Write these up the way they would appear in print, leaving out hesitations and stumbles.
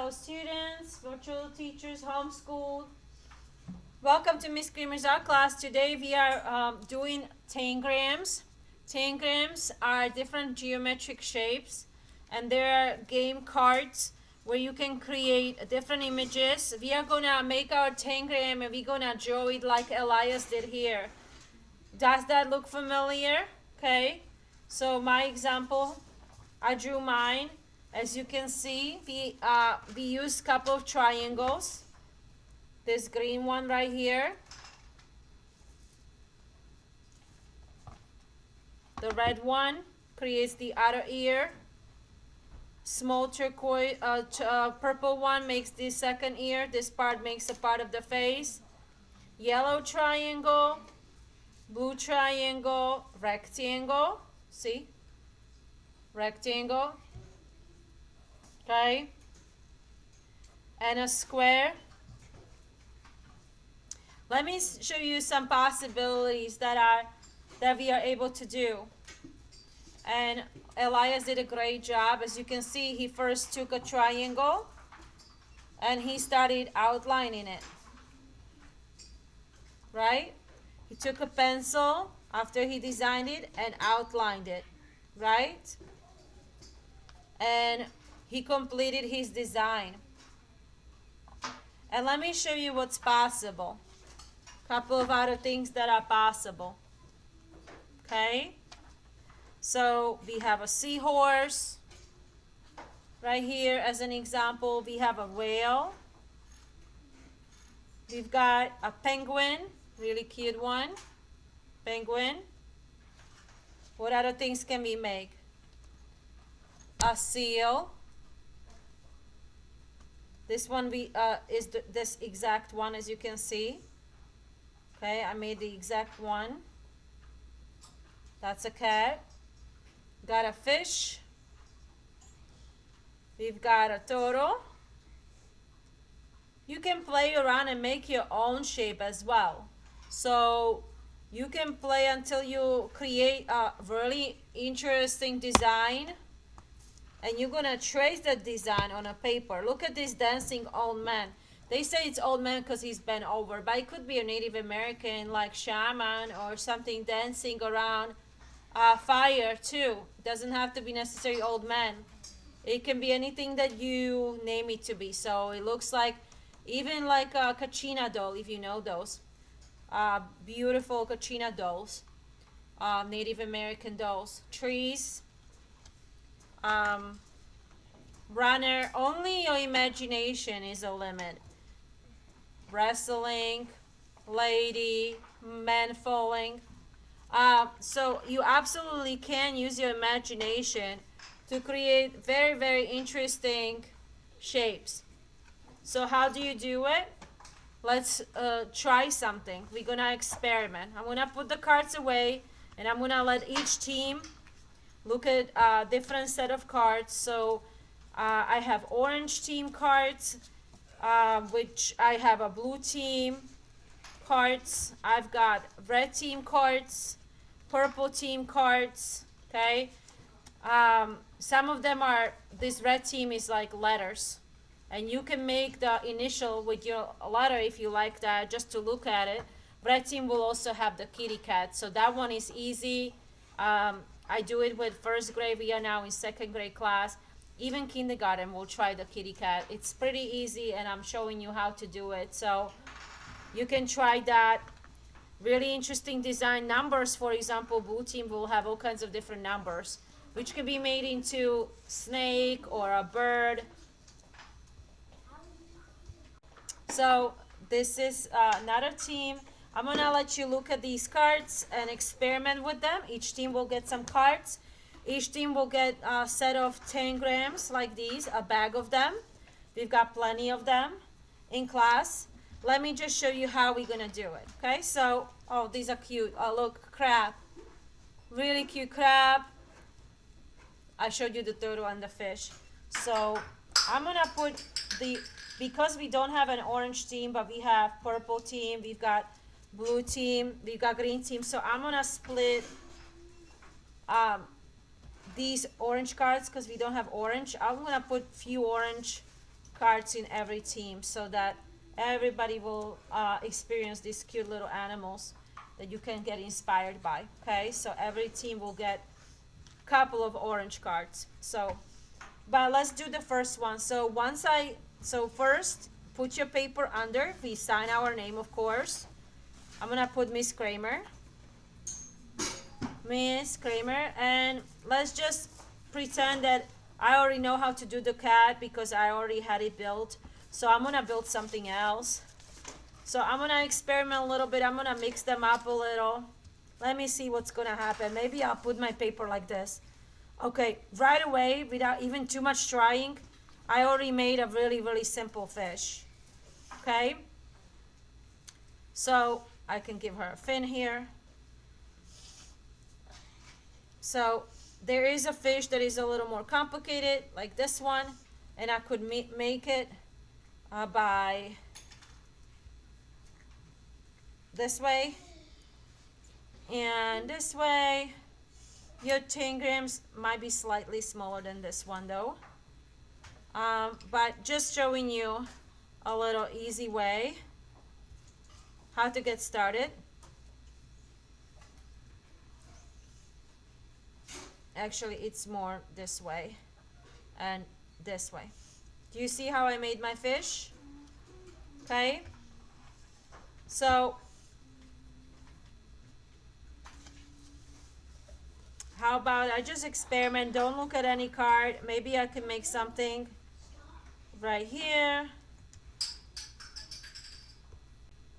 Hello students, virtual teachers, homeschool. Welcome to Miss Creamer's art class. Today we are doing tangrams. Tangrams are different geometric shapes, and there are game cards where you can create different images. We are gonna make our tangram and we're gonna draw it like Elias did here. Does that look familiar? Okay, so my example, I drew mine. As you can see, we use a couple of triangles. This green one right here, the red one creates the outer ear. Small turquoise, purple one makes the second ear. This part makes a part of the face. Yellow triangle, blue triangle, rectangle. See, rectangle. Okay, and a square. Let me show you some possibilities that we are able to do. And Elias did a great job. As you can see, he first took a triangle and he started outlining it. Right? He took a pencil after he designed it and outlined it. Right? And he completed his design. And let me show you what's possible. Couple of other things that are possible. Okay? So we have a seahorse. Right here as an example, we have a whale. We've got a penguin, really cute one. Penguin. What other things can we make? A seal. This one is this exact one, as you can see. Okay, I made the exact one. That's a cat. Got a fish. We've got a turtle. You can play around and make your own shape as well. So you can play until you create a really interesting design. And you're gonna trace that design on a paper. Look at this dancing old man. They say it's old man because he's bent over, but it could be a Native American like shaman or something dancing around fire too. It doesn't have to be necessarily old man. It can be anything that you name it to be. So it looks like, even like a Kachina doll, if you know those. Beautiful Kachina dolls. Native American dolls. Trees. Runner, only your imagination is a limit. Wrestling, lady, man falling. So you absolutely can use your imagination to create very, very interesting shapes. So how do you do it? Let's try something. We're gonna experiment. I'm gonna put the cards away and I'm gonna let each team look at a different set of cards. So I have orange team cards, which I have a blue team cards. I've got red team cards, purple team cards. Okay. Some of them are, this red team is like letters. And you can make the initial with your letter if you like that, just to look at it. Red team will also have the kitty cat. So that one is easy. I do it with first grade. We are now in second grade class. Even kindergarten will try the kitty cat. It's pretty easy and I'm showing you how to do it. So you can try that. Really interesting design. Numbers, for example, blue team will have all kinds of different numbers, which can be made into snake or a bird. So this is another team. I'm gonna let you look at these cards and experiment with them. Each team will get some cards. Each team will get a set of tangrams like these, a bag of them. We've got plenty of them in class. Let me just show you how we're gonna do it. Okay, so, oh, these are cute. Oh, look, crab. Really cute crab. I showed you the turtle and the fish. So I'm gonna put because we don't have an orange team, but we have purple team, we've got blue team, we've got green team. So I'm gonna split these orange cards because we don't have orange. I'm gonna put few orange cards in every team so that everybody will experience these cute little animals that you can get inspired by. Okay, so every team will get a couple of orange cards. So, but let's do the first one. So first put your paper under. We sign our name, of course. I'm gonna put Miss Kramer. Miss Kramer, and let's just pretend that I already know how to do the cat because I already had it built. So I'm gonna build something else. So I'm gonna experiment a little bit. I'm gonna mix them up a little. Let me see what's gonna happen. Maybe I'll put my paper like this. Okay, right away, without even too much trying, I already made a really, really simple fish. Okay, so I can give her a fin here. So there is a fish that is a little more complicated, like this one, and I could make it by this way and this way. Your tangrams might be slightly smaller than this one though, but just showing you a little easy way how to get started. Actually, it's more this way and this way. Do you see how I made my fish? Okay. So, how about I just experiment? Don't look at any card. Maybe I can make something right here.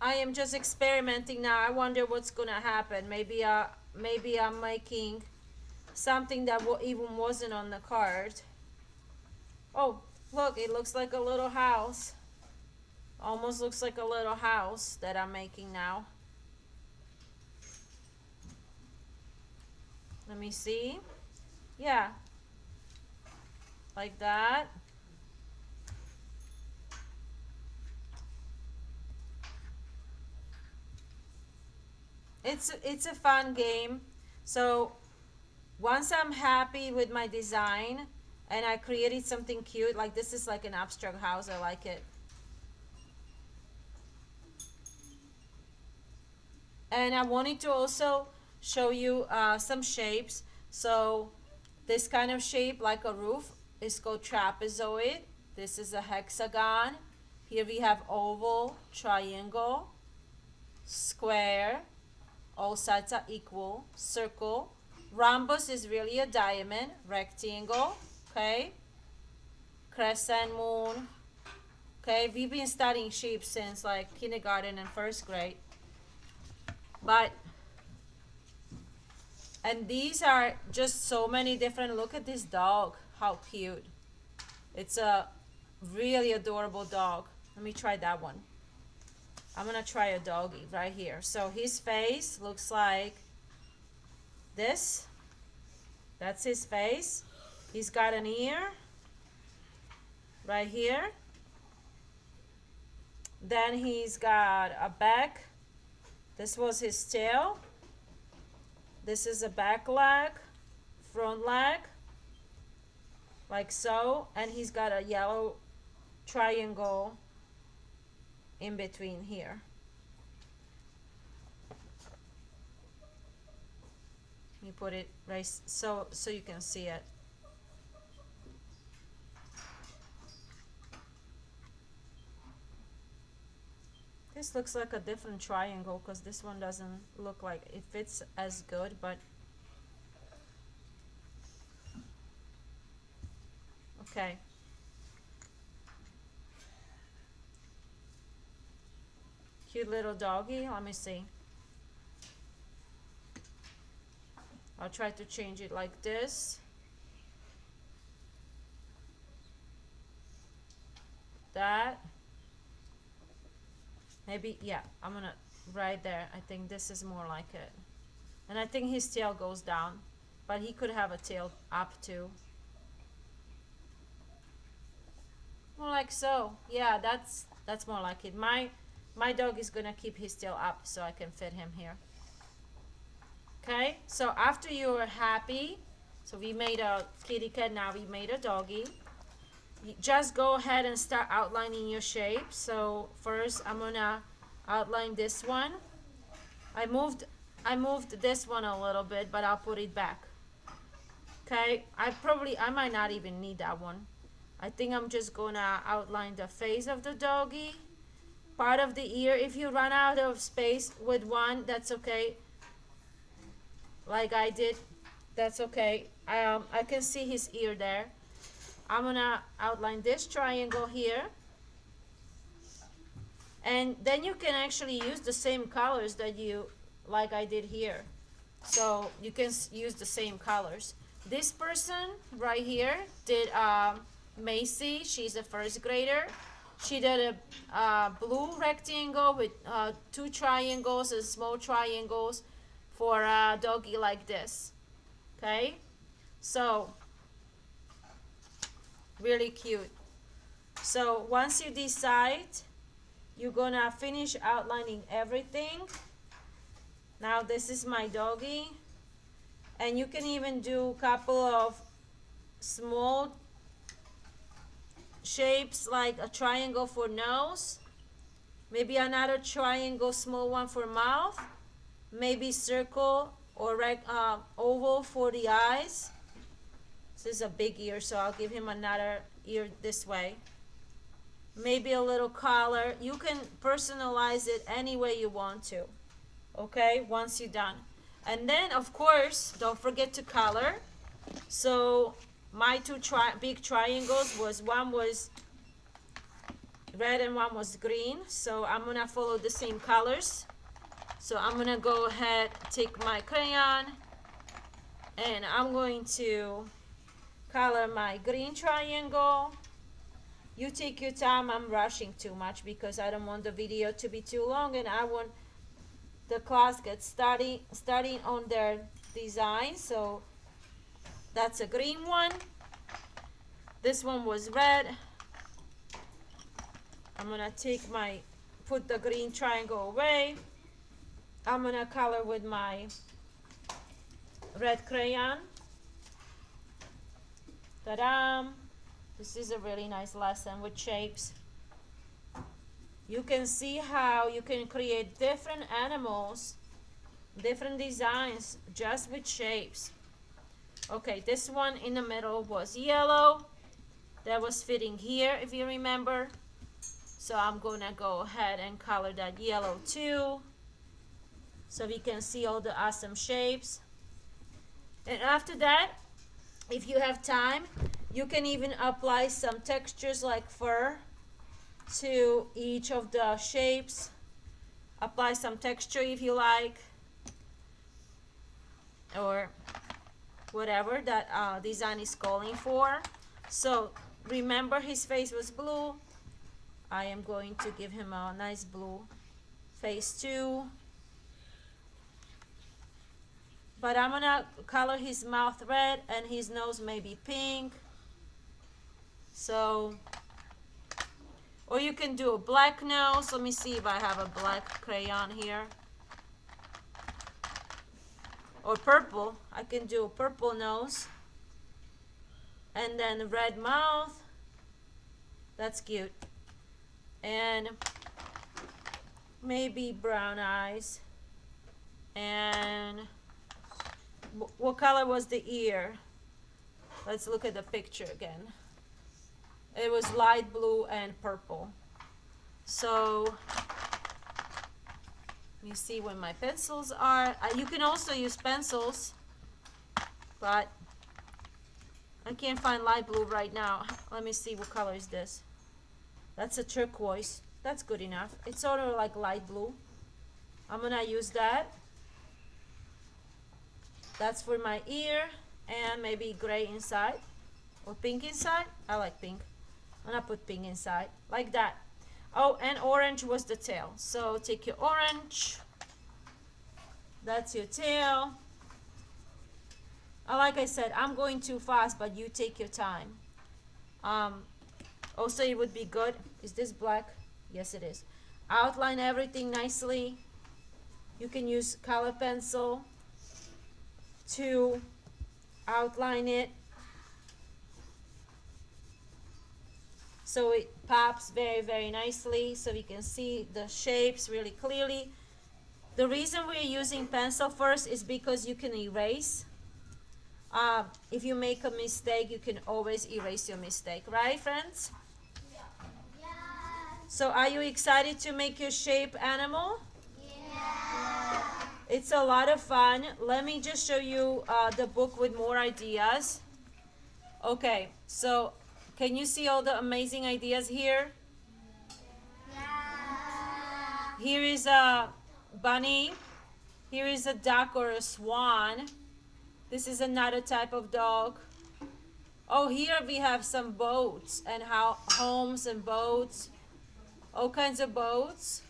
I am just experimenting now. I wonder what's gonna happen. Maybe I'm making something that even wasn't on the card. Oh, look, it looks like a little house. Almost looks like a little house that I'm making now. Let me see. Yeah. Like that. It's a fun game. So once I'm happy with my design and I created something cute, like this is like an abstract house, I like it. And I wanted to also show you some shapes. So this kind of shape, like a roof, is called trapezoid. This is a hexagon. Here we have oval, triangle, square, all sides are equal, circle. Rhombus is really a diamond, rectangle, okay? Crescent moon. Okay, we've been studying shapes since like kindergarten and first grade. And these are just so many different. Look at this dog, how cute. It's a really adorable dog. Let me try that one. I'm gonna try a doggy right here. So his face looks like this. That's his face. He's got an ear right here. Then he's got a back. This was his tail. This is a back leg, front leg, like so. And he's got a yellow triangle in between here. Let me put it right so you can see it. This looks like a different triangle because this one doesn't look like it fits as good, but okay. Cute little doggy. Let me see. I'll try to change it like this. That. Maybe, yeah, I'm gonna right there. I think this is more like it. And I think his tail goes down, but he could have a tail up too. More like so. Yeah, that's more like it. My dog is gonna keep his tail up so I can fit him here. Okay, so after you're happy, so we made a kitty cat, now we made a doggy. just go ahead and start outlining your shape. So first I'm gonna outline this one. I moved this one a little bit, but I'll put it back. Okay, I might not even need that one. I think I'm just gonna outline the face of the doggy, part of the ear. If you run out of space with one, that's okay. Like I did, that's okay. I can see his ear there. I'm gonna outline this triangle here, and then you can actually use the same colors that you, like I did here. So you can use the same colors. This person right here did Macy. She's a first grader. She did a blue rectangle with two triangles and small triangles for a doggy like this. Okay, so really cute. So once you decide you're gonna finish outlining everything, now this is my doggy, and you can even do a couple of small shapes like a triangle for nose, maybe another triangle small one for mouth, maybe circle or oval for the eyes. This is a big ear, so I'll give him another ear this way. Maybe a little collar. You can personalize it any way you want to. Okay, once you're done. And then, of course, don't forget to color. So my two big triangles was, one was red and one was green. So I'm gonna follow the same colors. So I'm gonna go ahead, take my crayon, and I'm going to color my green triangle. You take your time. I'm rushing too much because I don't want the video to be too long, and I want the class get starting on their design. So that's a green one. This one was red. I'm gonna put the green triangle away. I'm gonna color with my red crayon. Ta-da! This is a really nice lesson with shapes. You can see how you can create different animals, different designs just with shapes. Okay, this one in the middle was yellow. That was fitting here, if you remember. So I'm gonna go ahead and color that yellow too, so we can see all the awesome shapes. And after that, if you have time, you can even apply some textures like fur to each of the shapes. Apply some texture if you like, or whatever that design is calling for. So remember, his face was blue. I am going to give him a nice blue face too. But I'm gonna color his mouth red and his nose maybe pink. So, or you can do a black nose. Let me see if I have a black crayon here. Or purple. I can do a purple nose. And then red mouth. That's cute. And maybe brown eyes. And what color was the ear? Let's look at the picture again. It was light blue and purple. So let me see where my pencils are. You can also use pencils, but I can't find light blue right now. Let me see, what color is this? That's a turquoise. That's good enough. It's sort of like light blue. I'm gonna use that. That's for my ear, and maybe gray inside or pink inside. I like pink. I'm gonna put pink inside like that. Oh, and orange was the tail. So take your orange. That's your tail. Like I said, I'm going too fast, but you take your time. Also, it would be good. Is this black? Yes, it is. Outline everything nicely. You can use color pencil to outline it. so it pops very, very nicely, so you can see the shapes really clearly. The reason we're using pencil first is because you can erase. If you make a mistake, you can always erase your mistake, right, friends? Yeah. So are you excited to make your shape animal? Yeah. It's a lot of fun. Let me just show you the book with more ideas. Okay, so can you see all the amazing ideas here? Yeah. Here is a bunny. Here is a duck or a swan. This is another type of dog. Oh, here we have some boats and how homes and boats, all kinds of boats.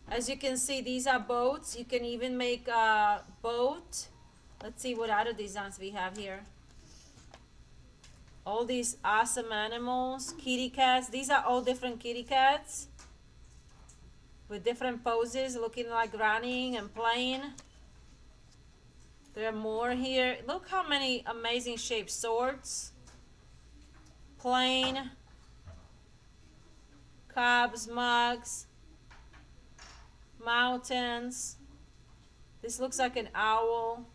As you can see, these are boats. You can even make a boat. Let's see what other designs we have here. All these awesome animals, kitty cats. These are all different kitty cats with different poses, looking like running and playing. There are more here. Look how many amazing shapes. Swords, plane, cups, mugs, mountains. This looks like an owl.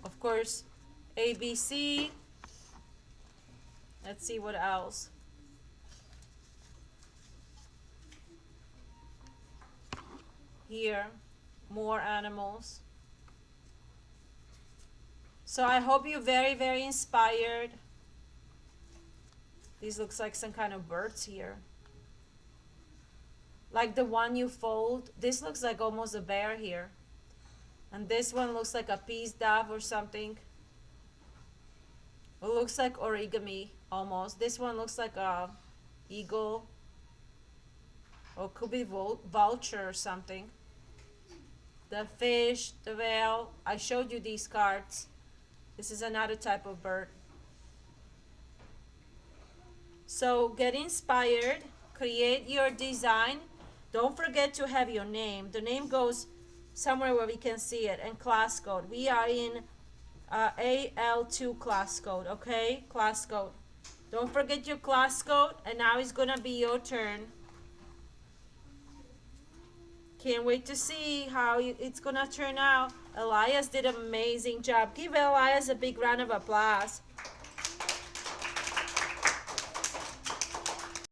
Of course, ABC. Let's see what else. Here, more animals. So I hope you're very, very inspired. These looks like some kind of birds here. Like the one you fold. This looks like almost a bear here. And this one looks like a peace dove or something. It looks like origami almost. This one looks like a eagle. Or could be vulture or something. The fish, the whale. I showed you these cards. This is another type of bird. So get inspired, create your design. Don't forget to have your name. The name goes somewhere where we can see it, and class code. We are in AL2 class code, okay? Class code. Don't forget your class code, and now it's gonna be your turn. Can't wait to see how it's gonna turn out. Elias did an amazing job. Give Elias a big round of applause.